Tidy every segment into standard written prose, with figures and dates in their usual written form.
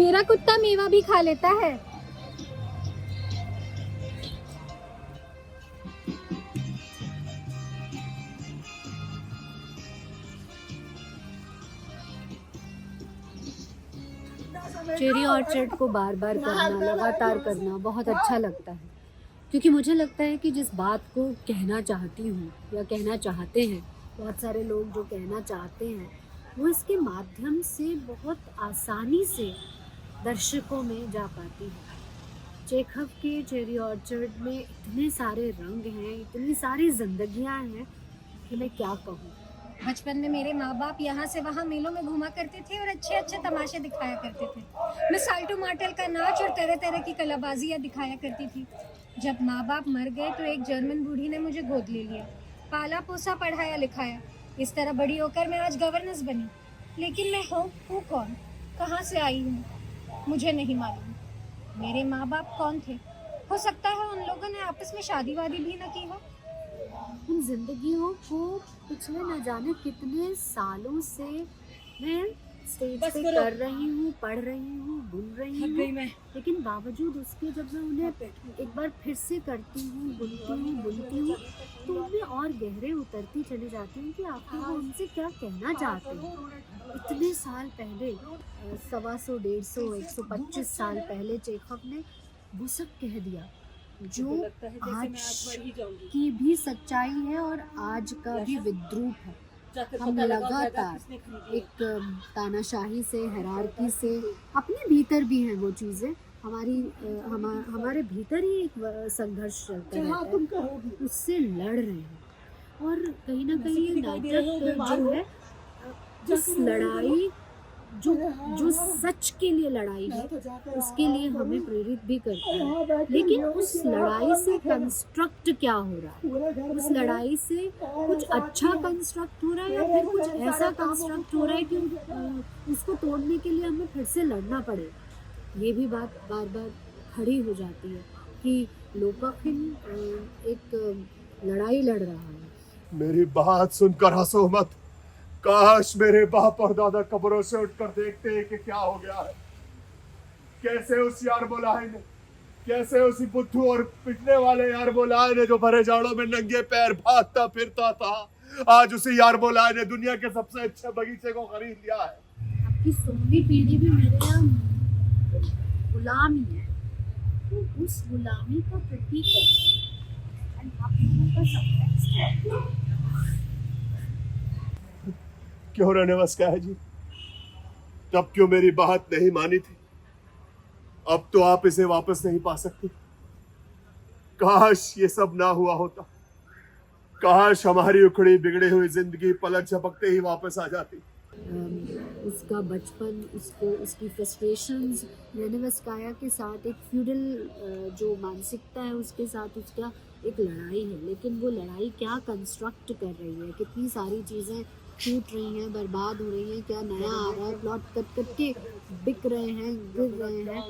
मेरा कुत्ता मेवा भी खा लेता है। चेरी ऑर्चर्ड को बार बार करना, लगातार करना बहुत अच्छा लगता है, क्योंकि मुझे लगता है कि जिस बात को कहना चाहती हूँ या कहना चाहते हैं, बहुत सारे लोग जो कहना चाहते हैं वो इसके माध्यम से बहुत आसानी से दर्शकों में जा पाती है। चेखव के चेरी ऑर्चर्ड में इतने सारे रंग हैं, इतनी सारी जिंदगियां हैं कि मैं क्या कहूँ। बचपन में मेरे माँ बाप यहाँ से वहाँ मेलों में घुमा करते थे और अच्छे अच्छे तमाशे दिखाया करते थे। मैं साल्टो मार्टेल का नाच और तरह तरह की कलाबाजियाँ दिखाया करती थी। जब माँ बाप मर गए तो एक जर्मन बूढ़ी ने मुझे गोद ले लिया, पाला पोसा, पढ़ाया लिखाया। इस तरह बड़ी होकर मैं आज गवर्नेंस बनी। लेकिन मैं हूँ कौन, कहाँ से आई हूँ, मुझे नहीं मालूम। मेरे माँ बाप कौन थे? हो सकता है उन लोगों ने आपस में शादी वादी भी न की हो। उन जिंदगियों को पिछले न जाने कितने सालों से मैं स्टेज पे कर रही हूँ, पढ़ रही हूँ, बुन रही हूँ, लेकिन बावजूद उसके जब मैं उन्हें एक बार फिर से करती हूँ, बुनती हूँ तो उनमें और गहरे उतरती चली जाती हूँ कि आखिर वो उनसे क्या कहना चाहते हैं। इतने साल पहले, 125, 150, 125 साल पहले चेखव ने वो सब कह दिया जो आज की भी सच्चाई है और आज का भी विद्रूप है। हम लगातार एक तानाशाही से, हिरार्की से, अपने भीतर भी हैं वो चीज़ें, हमारे भीतर ही एक संघर्ष चलता रहता है, उससे लड़ रहे हैं। और कहीं ना कहीं ये नाटक जो है, इस लड़ाई जो सच के लिए लड़ाई है, उसके लिए हमें प्रेरित भी करता है। लेकिन उस लड़ाई से कंस्ट्रक्ट क्या हो रहा है, उस लड़ाई से कुछ अच्छा कंस्ट्रक्ट हो रहा है या फिर कुछ ऐसा कंस्ट्रक्ट हो रहा है कि उसको तोड़ने के लिए हमें फिर से लड़ना पड़े। ये भी बात बार बार खड़ी हो जाती है कि लोकाखिन एक लड़ाई लड़ रहा है। मेरी बात सुनकर हंसो मत। काश मेरे बाप और दादा कब्रों से उठकर देखते कि क्या हो गया है। कैसे उस यार बोलाए ने, कैसे उसी बुद्धू और पिटने वाले यार बोलाए ने जो भरे जाड़ों में नंगे पैर भागता फिरता था, आज उसी यार बोलाए ने दुनिया के सबसे अच्छे बगीचे को खरीद लिया है। आपकी सोनी पीढ़ी भी मेरे यहाँ गुलामी है, तो उस गुलामी का प्रतीक है। आप लोगों का सबटेक्स्ट है। क्यों रेनेवस्काया जी, तब क्यों मेरी बात नहीं मानी थी? अब तो आप इसे वापस नहीं पा सकती। काश ये सब ना हुआ होता। काश हमारी उखड़ी बिगड़ी हुई जिंदगी पलक झपकते ही वापस आ जाती। उसका बचपन, उसकी फ्रस्ट्रेशंस, रेनेवस्काया के साथ एक फ्यूडल जो मानसिकता है उसके साथ उसका एक लड़ाई है। लेकिन वो लड़ाई क्या कंस्ट्रक्ट कर रही है, कितनी सारी चीज़ें टूट रही हैं, बर्बाद हो रही हैं, क्या नया आ रहा है, प्लॉट कट कट के बिक रहे हैं, गिर रहे हैं,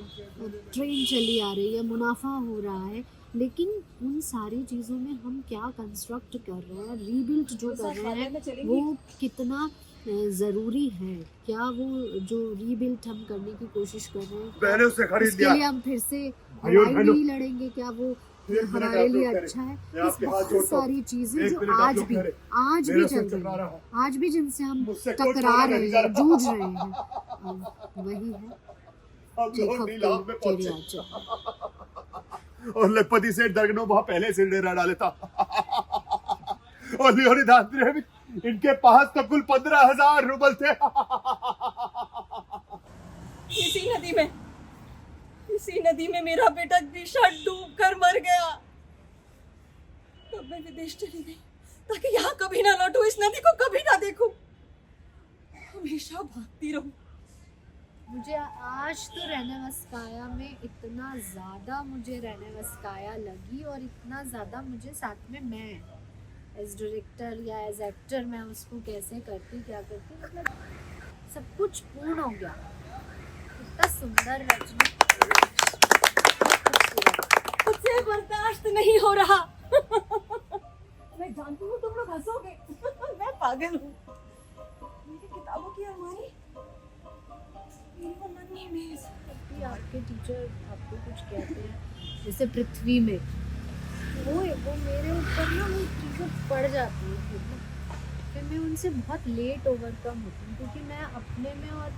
ट्रेन चली आ रही है, मुनाफा हो रहा है। लेकिन उन सारी चीज़ों में हम क्या कंस्ट्रक्ट कर रहे हैं, रीबिल्ड जो कर रहे हैं वो कितना ज़रूरी है? क्या वो जो रीबिल्ड हम करने की कोशिश कर रहे हैं उसके लिए हम फिर से लड़ाई नहीं लड़ेंगे? क्या वो हमारे लिए अच्छा है? इस बहुत सारी चीजें जो आज भी चल रही है, आज भी जिनसे हम टकरा रहे हैं, जूझ रहे हैं, वही है चेखव के चेरी ऑर्चर्ड। और लखपति सेठ दरगनो वहां पहले से डेरा डाले था। और लियोनिदास ने भी, इनके पास तो कुल 15,000 रूबल थे। इसी नदी में मेरा बेटा दिशा डूब कर मर गया। तब मैं विदेश चली गई ताकि यहाँ कभी ना लौटूं, इस नदी को कभी ना देखूं, हमेशा भागती रहूं। मुझे आज तो रेनेवस्काया में इतना ज़्यादा मुझे रेनेवस्काया लगी और इतना ज़्यादा मुझे साथ में मैं एज डायरेक्टर या एज एक्टर मैं उसको कैसे करती, क्या करती, मतलब सब कुछ पूर्ण हो गया। इतना सुंदर रचना मुझसे बर्दाश्त नहीं हो रहा। मैं जानती हूँ तुम लोग हंसोगे। मैं पागल हूँ। मेरी किताबों की अलमारी, मेरी वो नन्ही मेज, क्रीचर आपको कुछ कहते हैं जैसे पृथ्वी में, वो मेरे ऊपर ना वो चीज़ें पड़ जाती हैं फिर मैं उनसे बहुत लेट ओवरकम होती हूँ, क्योंकि मैं अपने में और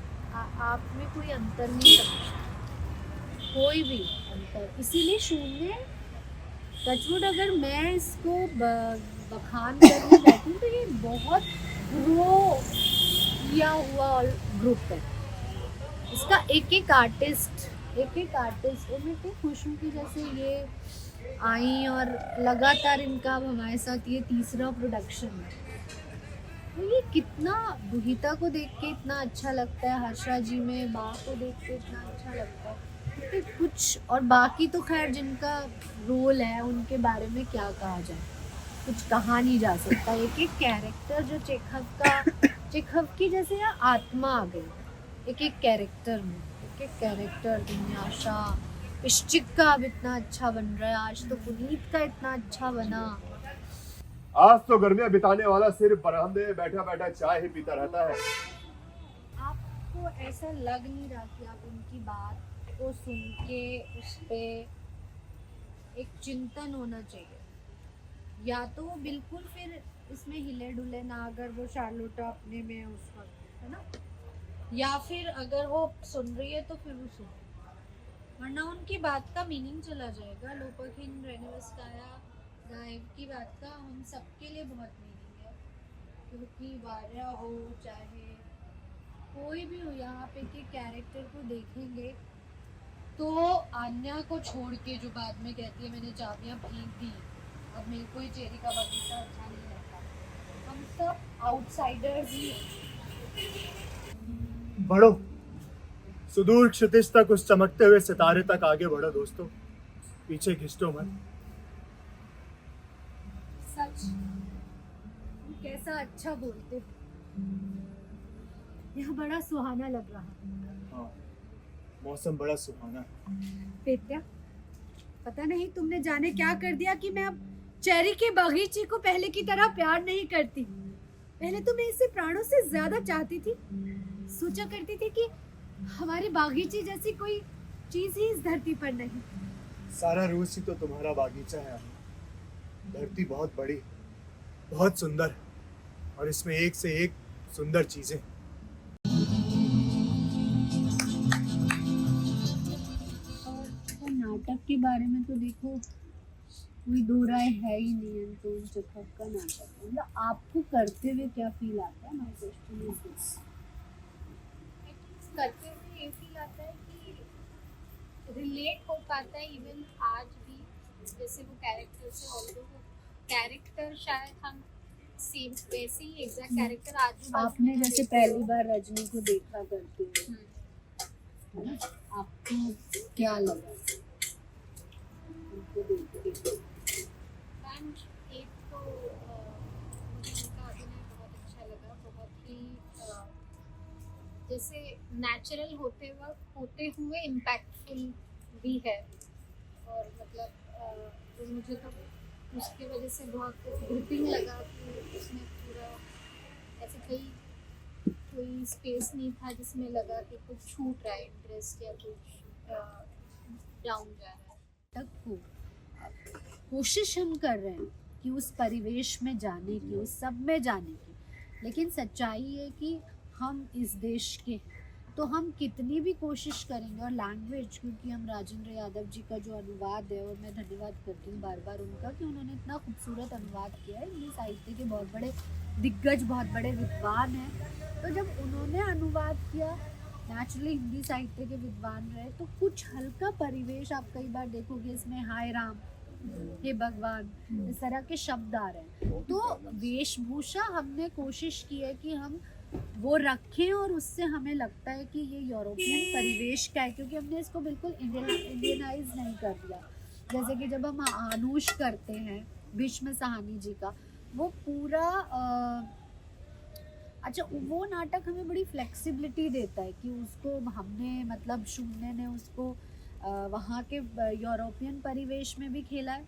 आप में कोई अंतर नहीं समझती, कोई भी अंतर। इसीलिए शून्य टचवुड अगर मैं इसको बखान करने बैठी हूँ तो ये बहुत ग्रो किया हुआ ग्रुप है। इसका एक एक आर्टिस्ट और मैं इतनी खुश हूँ कि जैसे ये आई और लगातार इनका अब हमारे साथ ये तीसरा प्रोडक्शन है। तो ये कितना दुहिता को देख के इतना अच्छा लगता है, हर्षा जी में माँ को देख के इतना अच्छा लगता है, तो कुछ और बाकी तो खैर जिनका रोल है उनके बारे में क्या कहा जाए, कुछ कहा नहीं जा सकता। एक एक कैरेक्टर जो चेखव की जैसे यहाँ आत्मा आ गई एक एक कैरेक्टर में, एक एक कैरेक्टर दुनियाशा, इश्चिक का अब इतना अच्छा बन रहा है, आज तो पुनीत का इतना अच्छा बना। आज तो गर्मियां बिताने वाला सिर्फ बरामदे में बैठा बैठा चाय ही पीता रहता है। आपको ऐसा लग नहीं रहा कि आप उनकी बात को सुन के उस पे एक चिंतन होना चाहिए, या तो वो बिल्कुल फिर इसमें हिले डुले ना, अगर वो शार्लोटा अपने में है उस वक्त, है ना, या फिर अगर वो सुन रही है तो फिर वो सुन, वरना उनकी बात का मीनिंग चला जाएगा। लोपखिन रेनिवस्काया गायब की बात का हम सबके लिए बहुत मीनिंग है, क्योंकि वार्या हो चाहे कोई भी हो, यहाँ पे के कैरेक्टर को देखेंगे तो आन्या को छोड़ के जो बाद में कहती है मैंने चाबियाँ फेंक दी, अब मेरे को ही चेरी का बगीचा अच्छा नहीं लगता, हम सब आउटसाइडर्स ही हैं। बढ़ो, सुदूर क्षितिज तक उस चमकते हुए सितारे तक आगे बढ़ो दोस्तों, पीछे घिसटो मत। सच कैसा अच्छा बोलते, यह बड़ा सुहाना लग रहा है। हाँ, मौसम बड़ा सुहाना है। पेत्या, पता नहीं तुमने जाने क्या कर दिया कि मैं अब चेरी के बगीचे को पहले की तरह प्यार नहीं करती। पहले तो मैं इसे प्राणों से ज्यादा चाहती थी, सोचा करती थी कि हमारे बागीचे जैसी कोई चीज ही इस धरती पर नहीं। सारा रूस ही तो तुम्हारा बागीचा है। धरती बहुत बड़ी, बहुत सुंदर, और इसमें एक से एक सुंदर चीजें। और तो नाटक के बारे में तो देखो कोई दो राय है ही नहीं, अंतोन चेखव का नाटक, मतलब आपको करते हुए क्या फील आता है? माय क्वेश्चन इज दिस, करते हुए ये फील आता है कि रिलेट हो पाता है इवन आज भी, जैसे वो कैरेक्टर से, ऑल्दो वो कैरेक्टर शायद हम सेम वैसे ही एग्जैक्ट कैरेक्टर आज भी आपने जैसे पहली बार रजनी को देखा करते हुए, है ना, आपको क्या लगा उनको देख के? एंड एक तो मुझे उनका अभिनय बहुत अच्छा लगा, बहुत ही जैसे नेचुरल होते हुए इम्पैक्टफुल भी है, और मतलब तो मुझे तो उसकी वजह से बहुत ग्रिपिंग लगा कि उसमें पूरा ऐसे कोई स्पेस नहीं था जिसमें लगा कि कुछ छूट रहा है इंटरेस्ट या कुछ डाउन जा रहा है। तक को कोशिश हम कर रहे हैं कि उस परिवेश में जाने की, उस सब में जाने की, लेकिन सच्चाई है कि हम इस देश के, तो हम कितनी भी कोशिश करेंगे, और लैंग्वेज, क्योंकि हम राजेंद्र यादव जी का जो अनुवाद है, और मैं धन्यवाद करती हूँ बार बार उनका कि उन्होंने इतना खूबसूरत अनुवाद किया है। हिंदी साहित्य के बहुत बड़े दिग्गज, बहुत बड़े विद्वान हैं, तो जब उन्होंने अनुवाद किया, नेचुरली हिंदी साहित्य के विद्वान रहे, तो कुछ हल्का परिवेश आप कई बार देखोगे इसमें हाय राम, हे भगवान, इस तरह के शब्द आ रहे हैं। तो वेशभूषा हमने कोशिश की है कि हम वो रखें, और उससे हमें लगता है कि ये यूरोपियन परिवेश का है, क्योंकि हमने इसको बिल्कुल इंडियनाइज नहीं कर दिया। जैसे कि जब हम आनुष करते हैं भीष्म साहनी जी का, वो पूरा अच्छा, वो नाटक हमें बड़ी फ्लेक्सिबिलिटी देता है कि उसको हमने, मतलब शून्य ने उसको वहाँ के यूरोपियन परिवेश में भी खेला है,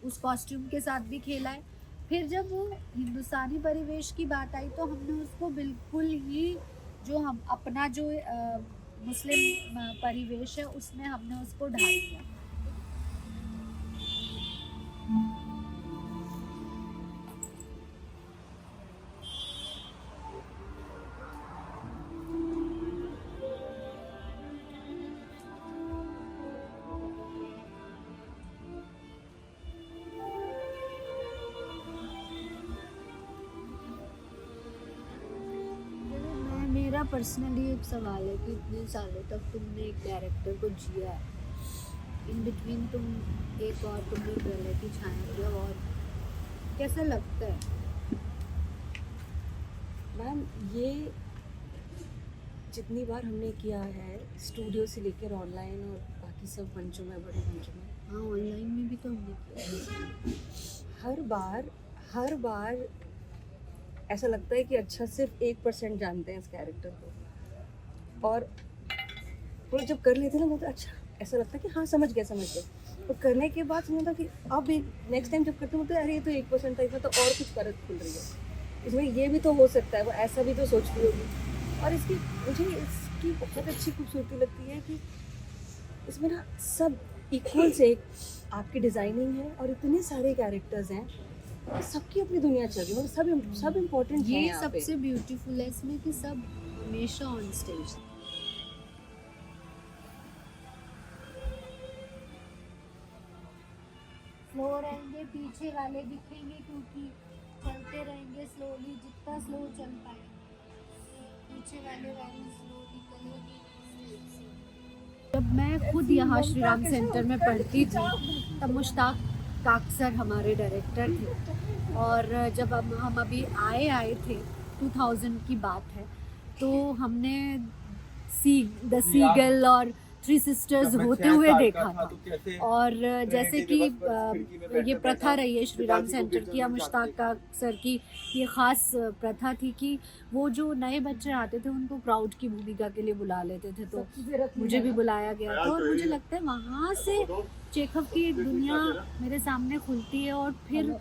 उस कॉस्ट्यूम के साथ भी खेला है। फिर जब वो हिंदुस्तानी परिवेश की बात आई तो हमने उसको बिल्कुल ही जो हम अपना जो मुस्लिम परिवेश है उसमें हमने उसको ढाल दिया। मेरा पर्सनली एक सवाल है कि इतने सालों तक तुमने एक डायरेक्टर को जिया है, इन बिटवीन तुम एक और तुमने रियलिटी छाया किया, और कैसा लगता है? मैम ये जितनी बार हमने किया है स्टूडियो से लेकर ऑनलाइन और बाकी सब मंचों में, बड़े मंचों में, हाँ ऑनलाइन में भी तो हमने किया। हर बार ऐसा लगता है कि अच्छा सिर्फ 1% जानते हैं इस कैरेक्टर को, और वो जब कर लेते हैं ना मतलब अच्छा ऐसा लगता है कि हाँ समझ गए, और करने के बाद समझता कि अब एक नेक्स्ट टाइम जब करते हैं तो अरे ये तो 1% था, इसमें तो और कुछ परत खुल रही है, इसमें ये भी तो हो सकता है, वो ऐसा भी तो सोचती होगी। और मुझे इसकी बहुत अच्छी खूबसूरती लगती है कि इसमें ना सब इक्वल से आपकी डिज़ाइनिंग है और इतने सारे कैरेक्टर्स हैं, सबकी अपनी दुनिया चल रही है, मतलब सब इम्पोर्टेंट है ये यहाँ पे। सबसे ब्यूटीफुल है इसमें कि सब हमेशा ऑन स्टेज। स्लो रहेंगे, पीछे वाले दिखेंगे क्योंकि चलते रहेंगे स्लोली, जितना स्लो चल पाएंगे पीछे वाले वाली स्लोली करेंगे। जब मैं खुद यहाँ श्री राम सेंटर में पढ़ती थी तब मुश्ताक काकसर हमारे डायरेक्टर थे, और जब हम अभी आए थे 2000 की बात है, तो हमने द सीगल और थ्री सिस्टर्स होते हुए देखा था। और जैसे कि ये प्रथा रही है श्री राम सेंटर की या मुश्ताक काकसर की, ये ख़ास प्रथा थी कि वो जो नए बच्चे आते थे उनको प्राउड की भूमिका के लिए बुला लेते थे, तो मुझे भी बुलाया गया था। और मुझे लगता है वहाँ से चेखव की एक दुनिया मेरे सामने खुलती है। और फिर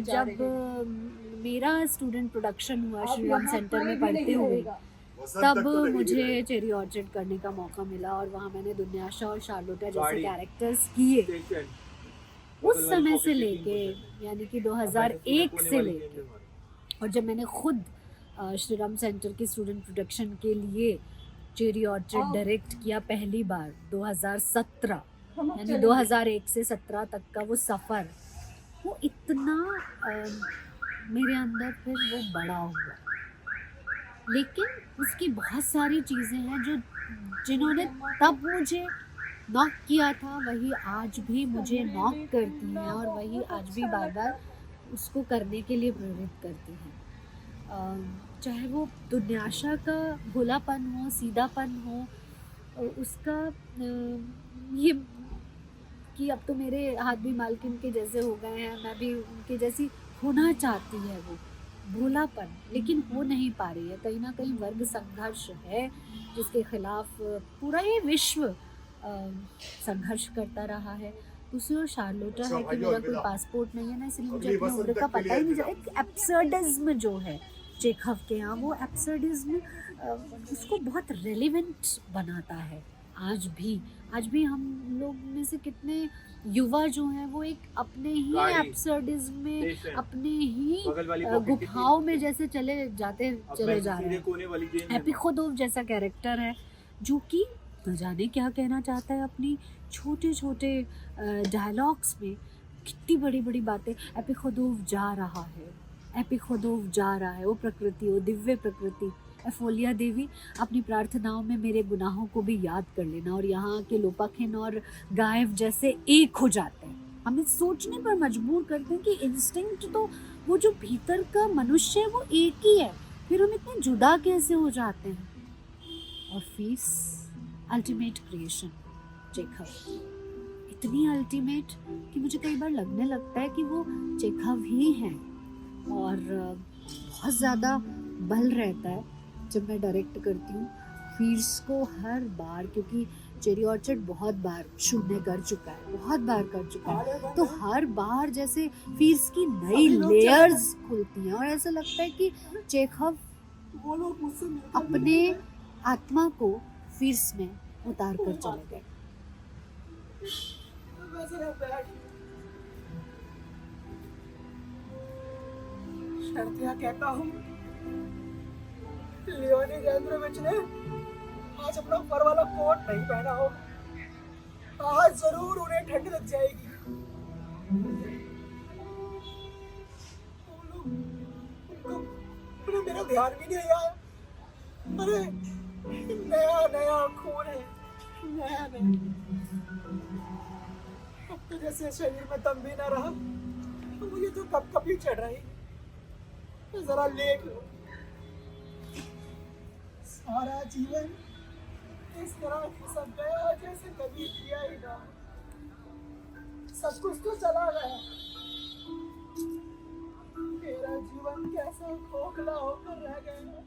जब मेरा स्टूडेंट प्रोडक्शन हुआ श्री राम सेंटर में पढ़ते हुए, तब मुझे चेरी ऑर्चर्ड करने का मौका मिला, और वहाँ मैंने दुनियाशा और शार्लोटा जैसे कैरेक्टर्स किए। उस समय से लेके यानी कि 2001 से लेके, और जब मैंने खुद श्री राम सेंटर के स्टूडेंट प्रोडक्शन के लिए चेरी ऑर्चर्ड डायरेक्ट किया पहली बार 2017, यानी 2001 से 17 तक का वो सफ़र, वो इतना मेरे अंदर फिर वो बड़ा हुआ। लेकिन उसकी बहुत सारी चीज़ें हैं जिन्होंने तब मुझे नॉक किया था, वही आज भी मुझे नॉक करती हैं, और वही आज भी बार बार उसको करने के लिए प्रेरित करती हैं। चाहे वो दुनियाशा का भोलापन हो, सीधापन हो, उसका ये कि अब तो मेरे हाथ भी मालकिन के जैसे हो गए हैं, मैं भी उनके जैसी होना चाहती है वो भोलापन, लेकिन हो नहीं पा रही है। कहीं ना कहीं वर्ग संघर्ष है जिसके खिलाफ पूरा ये विश्व संघर्ष करता रहा है। दूसरी ओर शार्लोटा है कि मेरा कोई पासपोर्ट नहीं है ना, इसलिए मुझे अपने उम्र का पता ही नहीं चला। एक एब्सर्डिज्म जो है चेखव के यहाँ, वो एब्सर्डिज्म उसको बहुत रेलिवेंट बनाता है। आज भी हम लोग में से कितने युवा जो हैं वो एक अपने ही एब्सर्डिज्म में, अपने ही गुफाओं में जैसे चले जा रहे हैं। एपिखोदोव जैसा कैरेक्टर है जो कि न जाने क्या कहना चाहता है अपनी छोटे छोटे डायलॉग्स में, कितनी बड़ी बड़ी बातें। एपिखोदोव जा रहा है, वो प्रकृति, वो दिव्य प्रकृति। एफोलिया देवी, अपनी प्रार्थनाओं में मेरे गुनाहों को भी याद कर लेना, और यहाँ के लोपाखिन और गायब जैसे एक हो जाते हैं, हमें सोचने पर मजबूर करते हैं कि इंस्टिंक्ट तो वो जो भीतर का मनुष्य है वो एक ही है, फिर हम इतने जुदा कैसे हो जाते हैं। और फीस अल्टीमेट क्रिएशन चेखव, इतनी अल्टीमेट कि मुझे कई बार लगने लगता है कि वो चेखव ही हैं। और बहुत ज़्यादा बल रहता है जब मैं डायरेक्ट करती हूँ फीस को हर बार, क्योंकि चेरी ऑर्चर्ड बहुत बार शून्य कर चुका है, तो हर बार जैसे फीस की नई लेयर्स खुलती हैं, और ऐसा लगता है कि चेखव अपने आत्मा को तस्वीर में उतार कर चले गए। शर्तिया कहता हूँ, लियोनिड एंड्रोविच ने आज अपना फर वाला कोट नहीं पहना हो, आज जरूर उन्हें ठंड लग जाएगी। उन्हें मेरा ध्यान भी नहीं आया। अरे नया नया खून है, नया नया। अब तो जैसे शरीर में दम भी ना रहा, तो मुझे तो कब ही चढ़ रही। जरा लेट लो। सारा जीवन इस तरह खिसक गया जैसे कभी किया ही ना। सब कुछ तो चला गया, मेरा जीवन कैसा खोखला होकर रह गया।